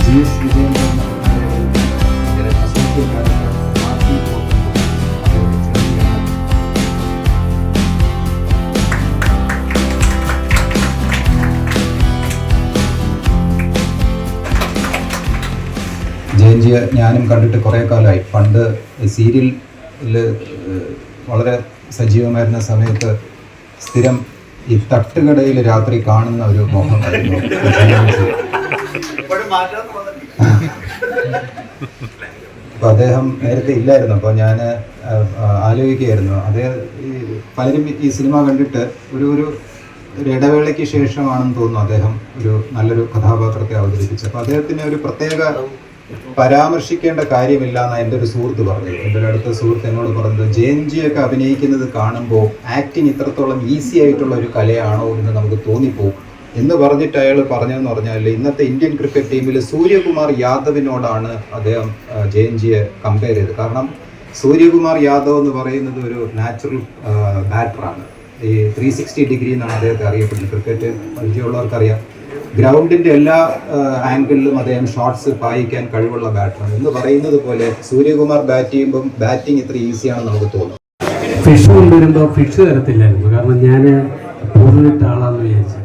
GS Vijayan associate director Mathew പോത്തുമ്പോൾ ജയൻജിയെ ഞാനും കണ്ടിട്ട് കുറേ കാലമായി. പണ്ട് സീരിയലിൽ വളരെ സജീവമായിരുന്ന സമയത്ത് സ്ഥിരം ഈ തട്ടുകടയിൽ രാത്രി കാണുന്ന ഒരു മോഹമായിരുന്നു. അപ്പോൾ അദ്ദേഹം നേരത്തെ ഇല്ലായിരുന്നു. അപ്പോൾ ഞാൻ ആലോചിക്കുകയായിരുന്നു, അദ്ദേഹം പലരും ഈ സിനിമ കണ്ടിട്ട് ഒരു ഇടവേളയ്ക്ക് ശേഷമാണെന്ന് തോന്നുന്നു അദ്ദേഹം ഒരു നല്ലൊരു കഥാപാത്രത്തെ അവതരിപ്പിച്ചത്. അപ്പോൾ അദ്ദേഹത്തിന് ഒരു പ്രത്യേക പരാമർശിക്കേണ്ട കാര്യമില്ല എന്നാണ് എൻ്റെ ഒരു സുഹൃത്ത് പറഞ്ഞത്. എൻ്റെ ഒരു അടുത്ത സുഹൃത്ത് എന്നോട് പറഞ്ഞത്, ജയൻജിയൊക്കെ അഭിനയിക്കുന്നത് കാണുമ്പോൾ ആക്ടിങ് ഇത്രത്തോളം ഈസി ആയിട്ടുള്ള ഒരു കലയാണോ എന്ന് നമുക്ക് തോന്നിപ്പോകും എന്ന് പറഞ്ഞിട്ട് അയാൾ പറഞ്ഞതെന്ന് പറഞ്ഞാൽ, ഇന്നത്തെ ഇന്ത്യൻ ക്രിക്കറ്റ് ടീമിൽ സൂര്യകുമാർ യാദവിനോടാണ് അദ്ദേഹം ജയൻജിയെ കമ്പയർ ചെയ്തത്. കാരണം സൂര്യകുമാർ യാദവ് എന്ന് പറയുന്നത് ഒരു നാച്ചുറൽ ബാറ്ററാണ്. ഈ 360 ഡിഗ്രി എന്നാണ് അദ്ദേഹത്തെ അറിയപ്പെടുന്നത്. ക്രിക്കറ്റ് പരിചയമുള്ളവർക്കറിയാം. ഗ്രൗണ്ടിൻ്റെ എല്ലാ ആംഗിളിലും അദ്ദേഹം ഷോട്ട്സ് പായിക്കാൻ കഴിവുള്ള ബാറ്ററാണ്. എന്ന് പറയുന്നത് പോലെ സൂര്യകുമാർ ബാറ്റ് ചെയ്യുമ്പം ബാറ്റിംഗ് ഇത്ര ഈസിയാണെന്ന് നമുക്ക് തോന്നും. ഫിഷ് കൊണ്ടുവരുമ്പോൾ ഫിഷ് തരത്തില്ലായിരുന്നു. കാരണം ഞാൻ പൂർണ്ണിട്ട ആളാന്ന് വിചാരിച്ചു.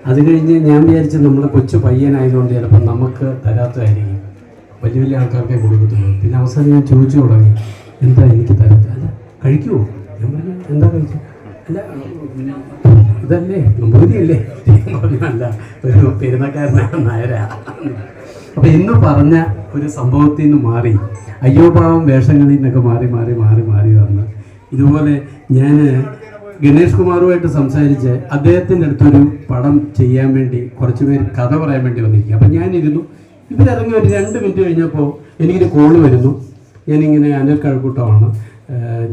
അത് കഴിഞ്ഞ് ഞാൻ വിചാരിച്ചു നമ്മൾ കൊച്ചു പയ്യനായതുകൊണ്ട് ചിലപ്പോൾ നമുക്ക് തരാത്തതായിരിക്കും, വലിയ വലിയ ആൾക്കാർക്കേ കൊടുക്കത്തുള്ളൂ. പിന്നെ അവസാനം ഞാൻ ചോദിച്ചു തുടങ്ങി, എന്താ എനിക്ക് തരാത്ത? അല്ല കഴിക്കുമോ? ഞാൻ പറഞ്ഞു എന്താ കഴിച്ചു? അല്ല ഇതല്ലേ നമ്പൂതിരിയല്ലേ? അല്ല, ഒരു പെരുന്നക്കാരനാണ്, നായരാ. അപ്പം ഇന്ന് പറഞ്ഞ ഒരു സംഭവത്തിൽ നിന്ന് മാറി അയ്യോപാവം വേഷങ്ങളിൽ നിന്നൊക്കെ മാറി വന്ന് ഇതുപോലെ ഞാൻ ഗണേഷ് കുമാറുമായിട്ട് സംസാരിച്ച് അദ്ദേഹത്തിൻ്റെ അടുത്തൊരു പടം ചെയ്യാൻ വേണ്ടി കുറച്ച് പേര് കഥ പറയാൻ വേണ്ടി വന്നിരിക്കുക. അപ്പം ഞാനിരുന്നു. ഇവരിറങ്ങി ഒരു 2 മിനിറ്റ് കഴിഞ്ഞപ്പോൾ എനിക്കൊരു കോള് വരുന്നു. ഞാനിങ്ങനെ അനിൽ കഴക്കൂട്ടമാണ്,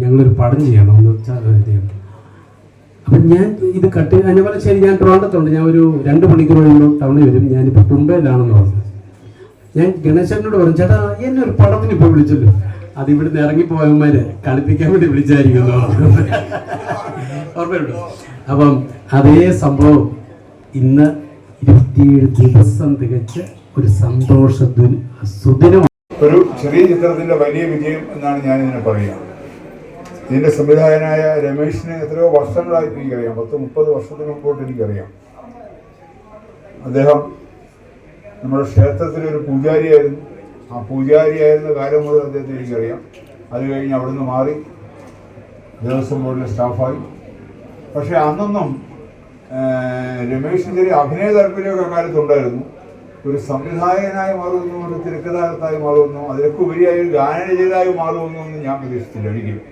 ഞങ്ങളൊരു പടം ചെയ്യണമെന്ന് വെച്ചാൽ. അപ്പം ഞാൻ ഇത് കട്ട് ഞാൻ പറഞ്ഞ ശരി, ഞാൻ ട്രോണ്ടത്തുണ്ട്, ഞാൻ ഒരു 2 മണിക്കൂർ കഴിയുമ്പോൾ ടൗണിൽ വരും, ഞാനിപ്പോൾ തുമ്പയിലാണെന്ന് പറഞ്ഞു. ഞാൻ ഗണേശനോട് പറഞ്ഞു, ചേട്ടാ എന്നെ ഒരു പടത്തിന് ഇപ്പോൾ വിളിച്ചല്ലോ. അത് ഇവിടുന്ന് ഇറങ്ങിപ്പോയവന്മാർ കളിപ്പിക്കാൻ വേണ്ടി വിളിച്ചായിരിക്കുന്നു ഓർമ്മയുണ്ടോ? അപ്പം അതേ സംഭവം ഇന്ന് 27 ദിവസം തികച്ച് ഒരു സുദിനം. ഒരു ചെറിയ ചിത്രത്തിൻ്റെ വലിയ വിജയം എന്നാണ് ഞാനിതിനെ പറയുക. ഇതിൻ്റെ സംവിധായകനായ രമേശിനെ എത്രയോ വർഷങ്ങളായിട്ട് എനിക്കറിയാം. 10-30 വർഷത്തിന് മുമ്പോട്ട് എനിക്കറിയാം. അദ്ദേഹം നമ്മുടെ ക്ഷേത്രത്തിലൊരു പൂജാരിയായിരുന്നു. ആ പൂജാരിയായിരുന്ന കാലം മുതൽ അദ്ദേഹത്തെ എനിക്കറിയാം. അത് കഴിഞ്ഞ് അവിടുന്ന് മാറി ദേവസ്വം ബോർഡിലെ സ്റ്റാഫായി. പക്ഷേ അന്നൊന്നും രമേശിന് ചെറിയ അഭിനയ താല്പര്യമൊക്കെ കാലത്തുണ്ടായിരുന്നു. ഒരു സംവിധായകനായി മാറുന്നു, ഒരു തിരക്കഥാകൃത്തായി മാറുന്നു, അതിലൊക്കെ ഉപരിയായി ഒരു ഗാനരചയിതായി മാറുമെന്നൊന്നും ഞാൻ പ്രതീക്ഷിച്ചില്ല ഒരിക്കലും.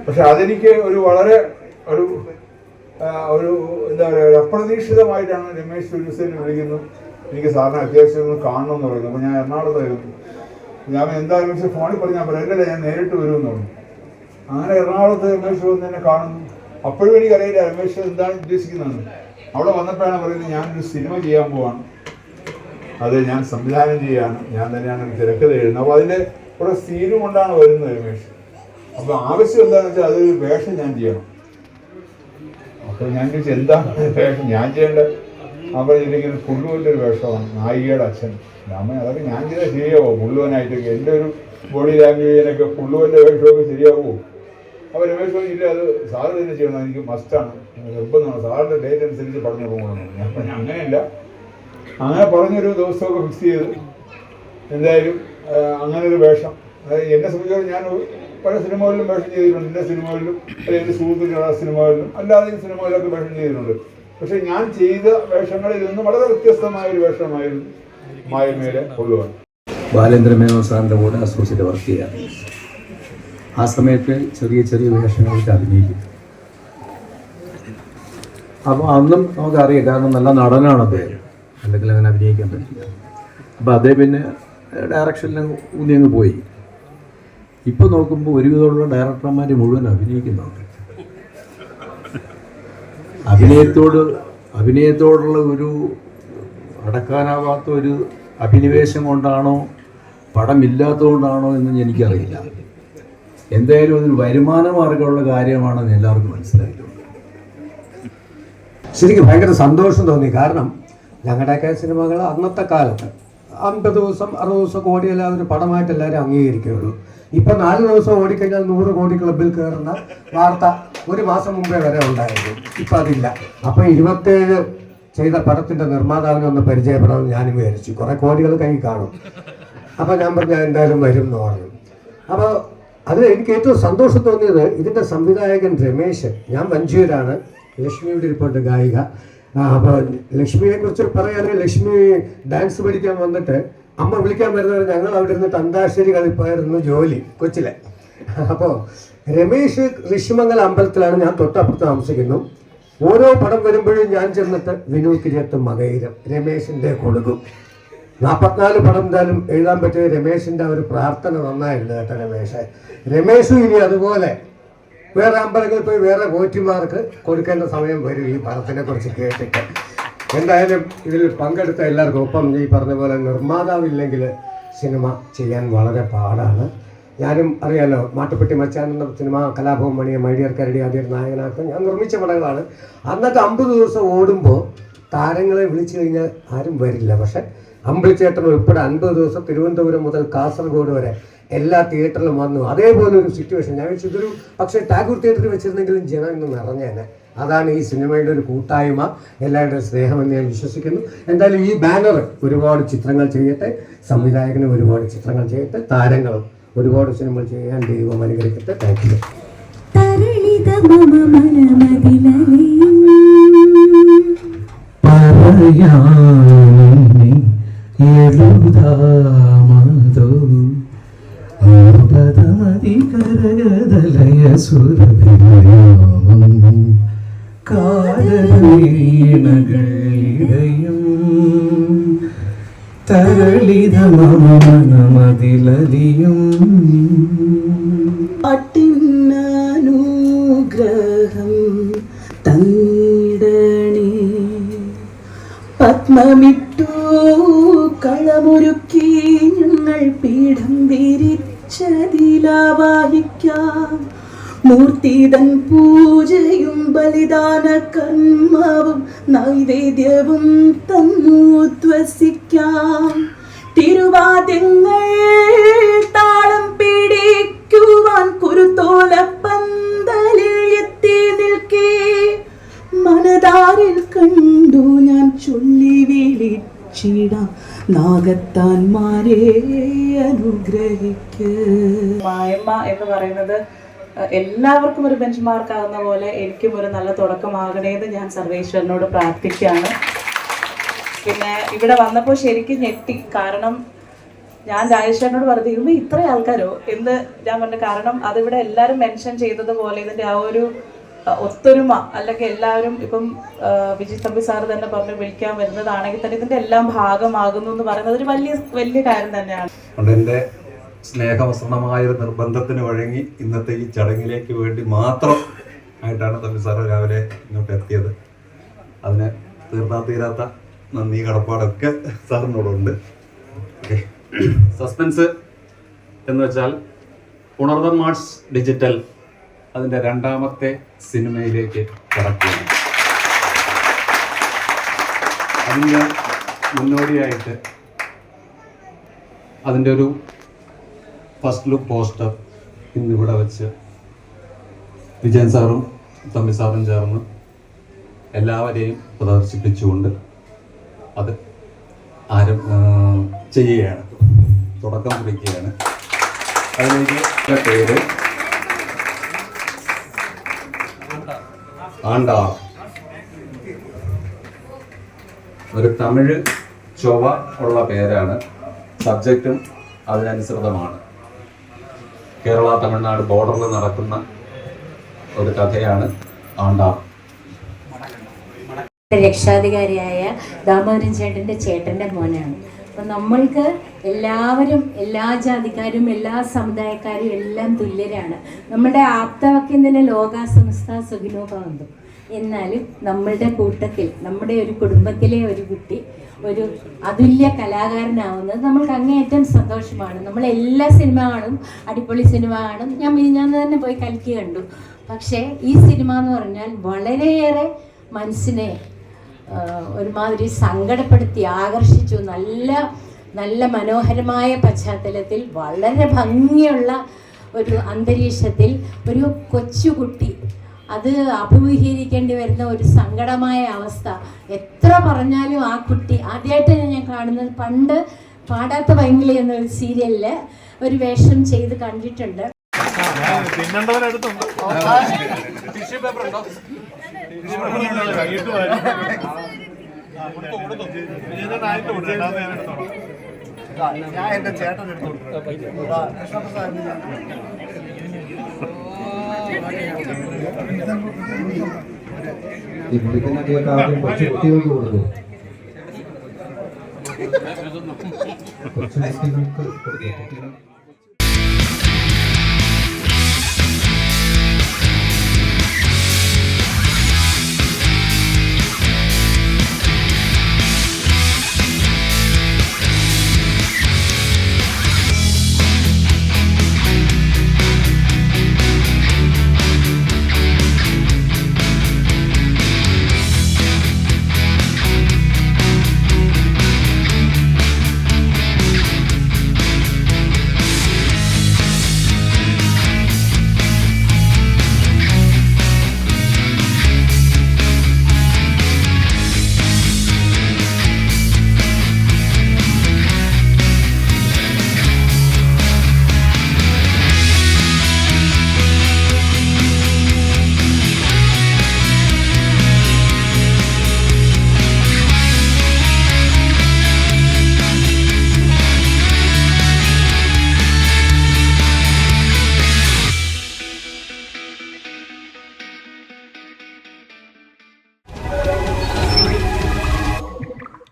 പക്ഷെ അതെനിക്ക് വളരെ എന്താ പറയുക, അപ്രതീക്ഷിതമായിട്ടാണ് രമേശ് ഒരു ദിവസം വിളിക്കുന്നു, എനിക്ക് സാറിനെ അത്യാവശ്യം ഒന്ന് കാണണമെന്ന് പറയുന്നു. അപ്പോൾ ഞാൻ എറണാകുളത്തായിരുന്നു. ഞാൻ എന്താ രമേശ് ഫോണിൽ പറഞ്ഞാൽ പറയല്ലേ, ഞാൻ നേരിട്ട് വരുമെന്ന് പറഞ്ഞു. അങ്ങനെ എറണാകുളത്ത് രമേശ് വന്ന് എന്നെ കാണുന്നു. അപ്പോഴും എനിക്കറിയില്ല രമേശ് എന്താണ് ഉദ്ദേശിക്കുന്നതെന്ന്. അവിടെ വന്നപ്പോഴാണ് പറയുന്നത്, ഞാനൊരു സിനിമ ചെയ്യാൻ പോവാണ്, അത് ഞാൻ സംവിധാനം ചെയ്യാണ്, ഞാൻ തന്നെയാണ് തിരക്കഥ എഴുതുന്നത്. അപ്പോൾ അതിൻ്റെ കുറേ സീനും കൊണ്ടാണ് വരുന്നത് രമേശ്. അപ്പോൾ ആവശ്യം എന്താണെന്ന് വെച്ചാൽ അതൊരു വേഷം ഞാൻ ചെയ്യണം. അപ്പോൾ ഞാൻ ചോദിച്ചു, എന്താണ് വേഷം ഞാൻ ചെയ്യേണ്ടത്? അപ്പോൾ എനിക്കൊരു പുള്ളുവൻ്റെ ഒരു വേഷമാണ്, നായികയുടെ അച്ഛൻ. അമ്മ അതൊക്കെ ഞാൻ ചെയ്താൽ ശരിയാവോ? പുള്ളുവനായിട്ടൊക്കെ എൻ്റെ ഒരു ബോഡി ലാംഗ്വേജിനൊക്കെ പുള്ളുവൻ്റെ വേഷമൊക്കെ ശരിയാവുമോ? അപ്പോൾ രമേശ് ഇല്ല, അത് സാറ് തന്നെ ചെയ്യണം, എനിക്ക് മസ്റ്റാണ്, നിർബന്ധമാണ്, സാറിൻ്റെ ഡേറ്റ് അനുസരിച്ച് പറഞ്ഞു പോകണമെന്ന്. ഞാൻ പറഞ്ഞു അങ്ങനെയല്ല. അങ്ങനെ പറഞ്ഞൊരു ദിവസമൊക്കെ ഫിക്സ് ചെയ്ത് എന്തായാലും അങ്ങനൊരു വേഷം, അതായത് എന്നെ സംബന്ധിച്ചോളം ഞാൻ പല സിനിമകളിലും വേഷം ചെയ്തിട്ടുണ്ട്. എൻ്റെ സിനിമകളിലും അല്ലെങ്കിൽ എൻ്റെ സുഹൃത്തുക്കളുടെ സിനിമകളിലും അല്ലാതെ സിനിമകളിലൊക്കെ വേഷം ചെയ്തിട്ടുണ്ട്. പക്ഷെ ഞാൻ ചെയ്ത വേഷങ്ങളിൽ നിന്നും വളരെ വ്യത്യസ്തമായൊരു വേഷമായിരുന്നു മായമേലെ കൊള്ളുവാൻ. ബാലേന്ദ്രമേനോൻ സാറിൻ്റെ കൂടെ അസോസിയേറ്റ് വർക്ക് ചെയ്യാം. ആ സമയത്ത് ചെറിയ വേഷങ്ങളൊക്കെ അഭിനയിക്കും. അപ്പോൾ അന്നും നമുക്കറിയാം, കാരണം നല്ല നടനാണ് അദ്ദേഹം, അല്ലെങ്കിൽ അങ്ങനെ അഭിനയിക്കാൻ പറ്റില്ല. അപ്പോൾ അദ്ദേഹം പിന്നെ ഡയറക്ഷനിൽ ഊന്നി അങ്ങ് പോയി. ഇപ്പോൾ നോക്കുമ്പോൾ ഒരുവിധമുള്ള ഡയറക്ടർമാർ മുഴുവൻ അഭിനയിക്കുന്നുണ്ട്. അഭിനയത്തോടുള്ള ഒരു അടക്കാനാവാത്ത ഒരു അഭിനിവേശം കൊണ്ടാണോ പടമില്ലാത്തതുകൊണ്ടാണോ എന്ന് എനിക്കറിയില്ല. എന്തായാലും അതൊരു വരുമാന മാർഗമുള്ള കാര്യമാണെന്ന് എല്ലാവർക്കും മനസ്സിലായിട്ടുണ്ട്. ശരിക്കും ഭയങ്കര സന്തോഷം തോന്നി. കാരണം ഞങ്ങളുടെയൊക്കെ സിനിമകൾ അന്നത്തെ കാലത്ത് 50 ദിവസം 60 ദിവസം ഓടിയാൽ ഒരു പടമായിട്ട് എല്ലാവരും അംഗീകരിക്കുകയുള്ളൂ. ഇപ്പൊ 4 ദിവസം ഓടിക്കഴിഞ്ഞാൽ 100 കോടി ക്ലബിൽ കയറുന്ന വാർത്ത ഒരു മാസം മുമ്പേ വരെ ഉണ്ടായിരുന്നു. ഇപ്പൊ അതില്ല. അപ്പൊ 27 ചെയ്ത പടത്തിന്റെ നിർമ്മാതാവിനെ ഒന്ന് പരിചയപ്പെടാമെന്ന് ഞാനും വിചാരിച്ചു. കുറെ കോടികൾ കൈ കാണും. അപ്പൊ ഞാൻ പറഞ്ഞു എന്തായാലും വരും എന്ന് പറഞ്ഞു. അപ്പോൾ അത് എനിക്ക് ഏറ്റവും സന്തോഷം തോന്നിയത് ഇതിന്റെ സംവിധായകൻ രമേശ്, ഞാൻ മഞ്ജുരാണ്, ലക്ഷ്മിയുടെ ഇരിപ്പുണ്ട് ഗായിക. അപ്പോൾ ലക്ഷ്മിയെ കുറിച്ച് പറയുകയാണെങ്കിൽ ലക്ഷ്മി ഡാൻസ് പഠിക്കാൻ വന്നിട്ട് അമ്മ വിളിക്കാൻ വരുന്നവർ ഞങ്ങൾ അവിടെ ഇരുന്നിട്ട് അന്താക്ഷരി കളിപ്പായിരുന്നു ജോലി കൊച്ചിലെ. അപ്പോൾ രമേശ് ഋഷിമംഗല അമ്പലത്തിലാണ്, ഞാൻ തൊട്ടപ്പുറത്ത് താമസിക്കുന്നു. ഓരോ പടം വരുമ്പോഴും ഞാൻ ചെന്നിട്ട് വിനു കിരിയത്തും മകയിലും രമേശിൻ്റെ കൊടുക്കും. 44 പടം എന്തായാലും എഴുതാൻ പറ്റിയ രമേശിൻ്റെ ഒരു പ്രാർത്ഥന നന്നായിരുന്നു കേട്ടോ. രമേശും ഇനി അതുപോലെ വേറെ അമ്പലങ്ങളിൽ പോയി വേറെ പോറ്റിമാർക്ക് കൊടുക്കേണ്ട സമയം വരും ഈ പടത്തിനെ കുറിച്ച് കേട്ടിട്ട്. എന്തായാലും ഇതിൽ പങ്കെടുത്ത എല്ലാവർക്കും, ഒപ്പം ഈ പറഞ്ഞ പോലെ നിർമ്മാതാവില്ലെങ്കിൽ സിനിമ ചെയ്യാൻ വളരെ പാടാണ്. ഞാനും അറിയാലോ, മാട്ടുപ്പെട്ടി മച്ചാൻ എന്ന സിനിമ കലാഭവൻ മണിയെ മൈഡിയർ കരടി ആദ്യം നായകനാക്കും ഞാൻ നിർമ്മിച്ച പടങ്ങളാണ്. അന്നൊക്കെ 50 ദിവസം ഓടുമ്പോൾ താരങ്ങളെ വിളിച്ചു കഴിഞ്ഞാൽ ആരും വരില്ല. പക്ഷെ അമ്പിളിച്ചേട്ടൻ ഉൾപ്പെടെ 50 ദിവസം തിരുവനന്തപുരം മുതൽ കാസർഗോഡ് വരെ എല്ലാ തിയേറ്ററിലും വന്നു. അതേപോലെ ഒരു സിറ്റുവേഷൻ ഞാൻ വെച്ചു. ഇതൊരു പക്ഷേ ടാഗോർ തിയേറ്ററിൽ വെച്ചിരുന്നെങ്കിലും ജനം ഇന്ന് നിറഞ്ഞേനെ. അതാണ് ഈ സിനിമയുടെ ഒരു കൂട്ടായ്മ, എല്ലാവരുടെയും സ്നേഹമെന്ന് ഞാൻ വിശ്വസിക്കുന്നു. എന്തായാലും ഈ ബാനർ ഒരുപാട് ചിത്രങ്ങൾ ചെയ്യട്ടെ, സംവിധായകനും ഒരുപാട് ചിത്രങ്ങൾ ചെയ്യട്ടെ, താരങ്ങളും ഒരുപാട് സിനിമകൾ ചെയ്യാൻ ദൈവം അനുഗ്രഹിക്കട്ടെ. Thank you. എഴുതാമതോ കരകദലയ സുരഭിരാമം കാലവീണകളിടയും തരളിതമനമതിലലിയും പട്ടിനനുഗ്രഹം തന്നിടണേ. പത്മമിട്ടു കളമൊരുക്കി ഞങ്ങൾ പീഠം വിരിച്ചതിലാവാഹിക്കാം. മൂർത്തിതൻ പൂജയും ബലിദാന കർമ്മവും നൈവേദ്യവും തന്നുദ്വസിക്കാം. തിരുവാദ്യങ്ങൾ താളം പിടിക്കുവാൻ കുരുത്തോല പന്തലിൽ എത്തി നിൽക്കേ. മനതാരിൽ കണ്ടു ഞാൻ ചൊല്ലി വിളിച്ചിടാം നാഗത്താന്മാരെ അനുഗ്രഹിക്ക്. മായമ്മ എന്ന് പറയുന്നത് എല്ലാവർക്കും ഒരു ബെഞ്ച് മാർക്ക് ആകുന്ന പോലെ എനിക്കും ഒരു നല്ല തുടക്കമാകണേന്ന് ഞാൻ സർവേശ്വരനോട് പ്രാർത്ഥിക്കുകയാണ്. പിന്നെ ഇവിടെ വന്നപ്പോൾ ശരിക്കും ഞെട്ടി. കാരണം ഞാൻ രാജേശ്വരനോട് പറഞ്ഞു ഇത്ര ആൾക്കാരോ എന്ന് ഞാൻ പറഞ്ഞു. കാരണം അതിവിടെ എല്ലാവരും മെൻഷൻ ചെയ്തതുപോലെ ഇതിൻ്റെ ആ ഒരു ഒത്തൊരുമ, അല്ലെങ്കിൽ എല്ലാവരും ഇപ്പം വിജയ് തമ്പി സാറ് തന്നെ പറഞ്ഞു വിളിക്കാൻ വരുന്നതാണെങ്കിൽ തന്നെ ഇതിൻ്റെ എല്ലാം ഭാഗമാകുന്നു എന്ന് പറയുന്നത് ഒരു വലിയ കാര്യം തന്നെയാണ്. എൻ്റെ സ്നേഹവസണമായൊരു നിർബന്ധത്തിന് വഴങ്ങി ഇന്നത്തെ ഈ ചടങ്ങിലേക്ക് വേണ്ടി മാത്രം ആയിട്ടാണ് തമ്പി സാറ് രാവിലെ ഇങ്ങോട്ട് എത്തിയത്. അതിന് തീരാത്ത നന്ദി കടപ്പാടൊക്കെ സാറിനോടുണ്ട്. സസ്പെൻസ് എന്ന് വെച്ചാൽ ഉണർവൻ മാർട്സ് ഡിജിറ്റൽ അതിൻ്റെ 2ാമത്തെ സിനിമയിലേക്ക് കടക്കുകയാണ്. അതിൻ്റെ മുന്നോടിയായിട്ട് അതിൻ്റെ ഒരു ഫസ്റ്റ് ലുക്ക് പോസ്റ്റർ ഇന്നിവിടെ വെച്ച് വിജയൻ സാറും തമ്പി സാറും ചേർന്ന് എല്ലാവരെയും പ്രദർശിപ്പിച്ചുകൊണ്ട് അത് ചെയ്യുകയാണ്, തുടക്കം കുറിക്കുകയാണ്. അതിലേക്ക് പേര് ആണ്ടാർ. ഒരു തമിഴ് ചൊവ്വ ഉള്ള പേരാണ്. സബ്ജക്റ്റും അതിനനുസൃതമാണ്. കേരള തമിഴ്നാട് ബോർഡറിൽ നടക്കുന്ന ഒരു കഥയാണ് ആണ്ടാർ. രക്ഷാധികാരിയായ ദാമോദരൻ ചേട്ടൻ്റെ മോനാണ്. അപ്പം നമ്മൾക്ക് എല്ലാവരും, എല്ലാ ജാതിക്കാരും എല്ലാ സമുദായക്കാരും എല്ലാം തുല്യരാണ്. നമ്മുടെ ആപ്തവാക്യം തന്നെ ലോകാ സമസ്ത സുഖിനോ ഭവന്തു. എന്നാലും നമ്മളുടെ കൂട്ടത്തിൽ, നമ്മുടെ ഒരു കുടുംബത്തിലെ ഒരു കുട്ടി ഒരു അതുല്യ കലാകാരനാവുന്നത് നമ്മൾക്ക് അങ്ങേയറ്റം സന്തോഷമാണ്. നമ്മൾ എല്ലാ സിനിമ കാണും, അടിപൊളി സിനിമ കാണും. ഞാൻ തന്നെ പോയി കലക്കി കണ്ടു. പക്ഷേ ഈ സിനിമ എന്ന് പറഞ്ഞാൽ വളരെയേറെ മനസ്സിനെ ഒരുമാതിരി സങ്കടപ്പെടുത്തി ആകർഷിച്ചു. നല്ല നല്ല മനോഹരമായ പശ്ചാത്തലത്തിൽ വളരെ ഭംഗിയുള്ള ഒരു അന്തരീക്ഷത്തിൽ ഒരു കൊച്ചുകുട്ടി അത് അഭിമുഖീകരിക്കേണ്ടി വരുന്ന ഒരു സങ്കടമായ അവസ്ഥ എത്ര പറഞ്ഞാലും ആ കുട്ടി ആദ്യമായിട്ടാണ് ഞാൻ കാണുന്നത്. പണ്ട് പാടാത്ത പൈങ്കിളി എന്നൊരു സീരിയലിൽ ഒരു വേഷം ചെയ്ത് കണ്ടിട്ടുണ്ട്. ഞാൻ എന്റെ ചേട്ടൻ എടുത്തു ഈ മുടിക്കുന്നൊക്കെ ആദ്യം കൊച്ചു കുട്ടികൾക്ക് കൊടുക്കും, കൊച്ചു കുട്ടികൾക്ക് കൊടുക്കും.